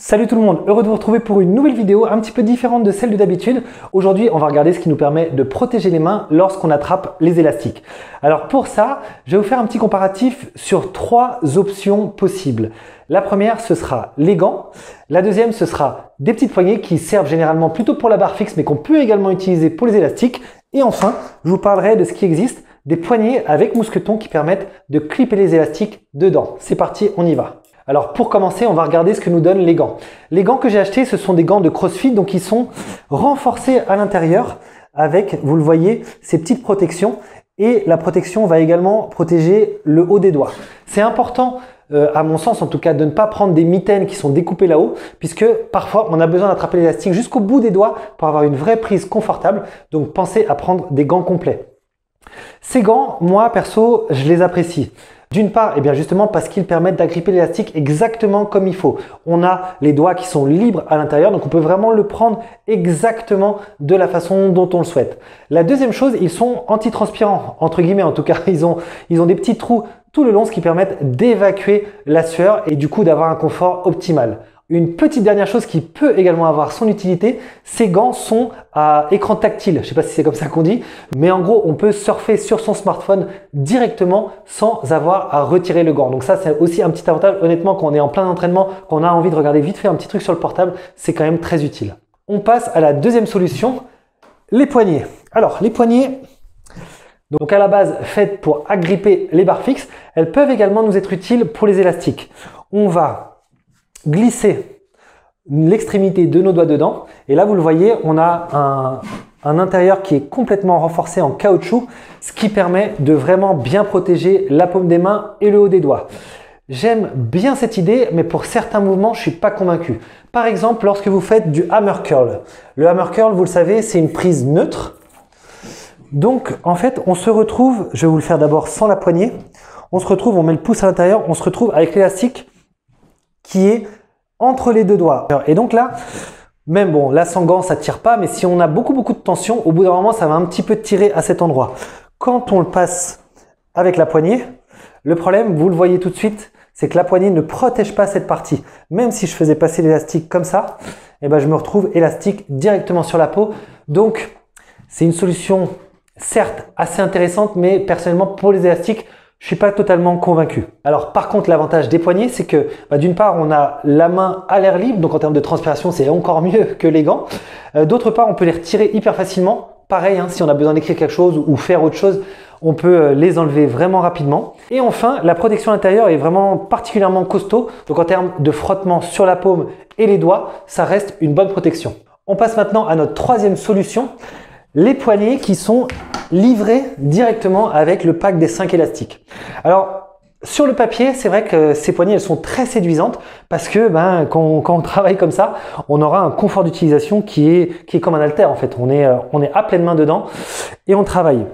Salut tout le monde, heureux de vous retrouver pour une nouvelle vidéo un petit peu différente de celle de d'habitude. Aujourd'hui, on va regarder ce qui nous permet de protéger les mains lorsqu'on attrape les élastiques. Alors pour ça, je vais vous faire un petit comparatif sur trois options possibles. La première, ce sera les gants. La deuxième, ce sera des petites poignées qui servent généralement plutôt pour la barre fixe, mais qu'on peut également utiliser pour les élastiques. Et enfin, je vous parlerai de ce qui existe, des poignées avec mousqueton qui permettent de clipper les élastiques dedans. C'est parti, on y va. Alors pour commencer, on va regarder ce que nous donnent les gants. Les gants que j'ai achetés, ce sont des gants de CrossFit, donc ils sont renforcés à l'intérieur avec, vous le voyez, ces petites protections. Et la protection va également protéger le haut des doigts. C'est important, à mon sens en tout cas, de ne pas prendre des mitaines qui sont découpées là-haut, puisque parfois on a besoin d'attraper l'élastique jusqu'au bout des doigts pour avoir une vraie prise confortable. Donc pensez à prendre des gants complets. Ces gants, moi perso, je les apprécie. D'une part, eh bien justement parce qu'ils permettent d'agripper l'élastique exactement comme il faut. On a les doigts qui sont libres à l'intérieur, donc on peut vraiment le prendre exactement de la façon dont on le souhaite. La deuxième chose, ils sont antitranspirants, entre guillemets en tout cas. Ils ont des petits trous tout le long, ce qui permet d'évacuer la sueur et du coup d'avoir un confort optimal. Une petite dernière chose qui peut également avoir son utilité, ces gants sont à écran tactile. Je ne sais pas si c'est comme ça qu'on dit, mais en gros, on peut surfer sur son smartphone directement sans avoir à retirer le gant. Donc ça, c'est aussi un petit avantage. Honnêtement, quand on est en plein entraînement, qu'on a envie de regarder vite fait un petit truc sur le portable, c'est quand même très utile. On passe à la deuxième solution, les poignées. Alors, les poignées, donc à la base faites pour agripper les barres fixes, elles peuvent également nous être utiles pour les élastiques. On va glisser l'extrémité de nos doigts dedans et là vous le voyez, on a un intérieur qui est complètement renforcé en caoutchouc, ce qui permet de vraiment bien protéger la paume des mains et le haut des doigts. J'aime bien cette idée, mais pour certains mouvements je suis pas convaincu. Par exemple, lorsque vous faites du hammer curl. Le hammer curl, vous le savez, c'est une prise neutre. Donc en fait on se retrouve, je vais vous le faire d'abord sans la poignée, on se retrouve, on met le pouce à l'intérieur, on se retrouve avec l'élastique qui est entre les deux doigts. Et donc là, même bon, là sans gants, ça tire pas, mais si on a beaucoup de tension, au bout d'un moment, ça va un petit peu tirer à cet endroit. Quand on le passe avec la poignée, le problème, vous le voyez tout de suite, c'est que la poignée ne protège pas cette partie. Même si je faisais passer l'élastique comme ça, eh ben, je me retrouve élastique directement sur la peau. Donc, c'est une solution certes assez intéressante, mais personnellement, pour les élastiques, je suis pas totalement convaincu. Alors par contre, l'avantage des poignets, c'est que d'une part, on a la main à l'air libre, donc en termes de transpiration, c'est encore mieux que les gants. D'autre part, on peut les retirer hyper facilement. Pareil, hein, si on a besoin d'écrire quelque chose ou faire autre chose, on peut les enlever vraiment rapidement. Et enfin, la protection intérieure est vraiment particulièrement costaud. Donc en termes de frottement sur la paume et les doigts, ça reste une bonne protection. On passe maintenant à notre troisième solution, les poignets qui sont livrés directement avec le pack des 5 élastiques. Alors, sur le papier, c'est vrai que ces poignées, elles sont très séduisantes parce que quand on travaille comme ça, on aura un confort d'utilisation qui est comme un haltère en fait. On est à pleine main dedans et on travaille.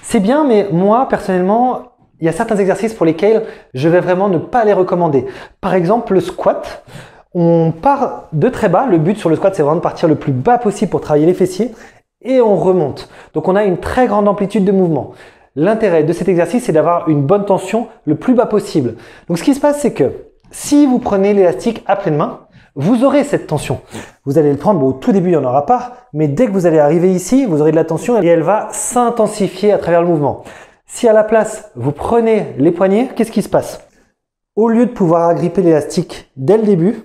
C'est bien, mais moi, personnellement, il y a certains exercices pour lesquels je vais vraiment ne pas les recommander. Par exemple, le squat. On part de très bas. Le but sur le squat, c'est vraiment de partir le plus bas possible pour travailler les fessiers. Et on remonte. Donc on a une très grande amplitude de mouvement. L'intérêt de cet exercice, c'est d'avoir une bonne tension le plus bas possible. Donc ce qui se passe, c'est que si vous prenez l'élastique à pleine main, vous aurez cette tension. Vous allez le prendre, bon, au tout début, il n'y en aura pas, mais dès que vous allez arriver ici, vous aurez de la tension et elle va s'intensifier à travers le mouvement. Si à la place, vous prenez les poignets, qu'est-ce qui se passe? Au lieu de pouvoir agripper l'élastique dès le début,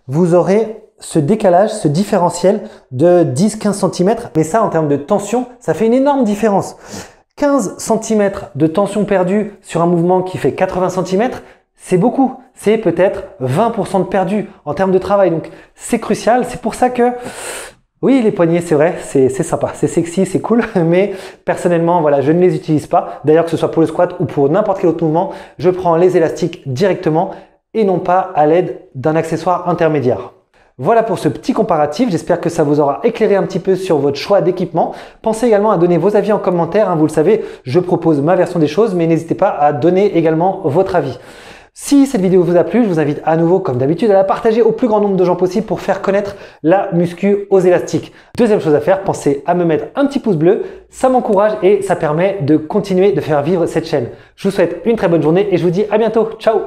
vous aurez ce décalage, ce différentiel de 10-15 cm. Mais ça, en termes de tension, ça fait une énorme différence. 15 cm de tension perdue sur un mouvement qui fait 80 cm, c'est beaucoup. C'est peut-être 20% de perdu en termes de travail. Donc, c'est crucial. C'est pour ça que, oui, les poignets, c'est vrai, c'est sympa, c'est sexy, c'est cool. Mais personnellement, voilà, je ne les utilise pas. D'ailleurs, que ce soit pour le squat ou pour n'importe quel autre mouvement, je prends les élastiques directement et non pas à l'aide d'un accessoire intermédiaire. Voilà pour ce petit comparatif, j'espère que ça vous aura éclairé un petit peu sur votre choix d'équipement. Pensez également à donner vos avis en commentaire, hein, vous le savez, je propose ma version des choses, mais n'hésitez pas à donner également votre avis. Si cette vidéo vous a plu, je vous invite à nouveau, comme d'habitude, à la partager au plus grand nombre de gens possible pour faire connaître la muscu aux élastiques. Deuxième chose à faire, pensez à me mettre un petit pouce bleu, ça m'encourage et ça permet de continuer de faire vivre cette chaîne. Je vous souhaite une très bonne journée et je vous dis à bientôt, ciao!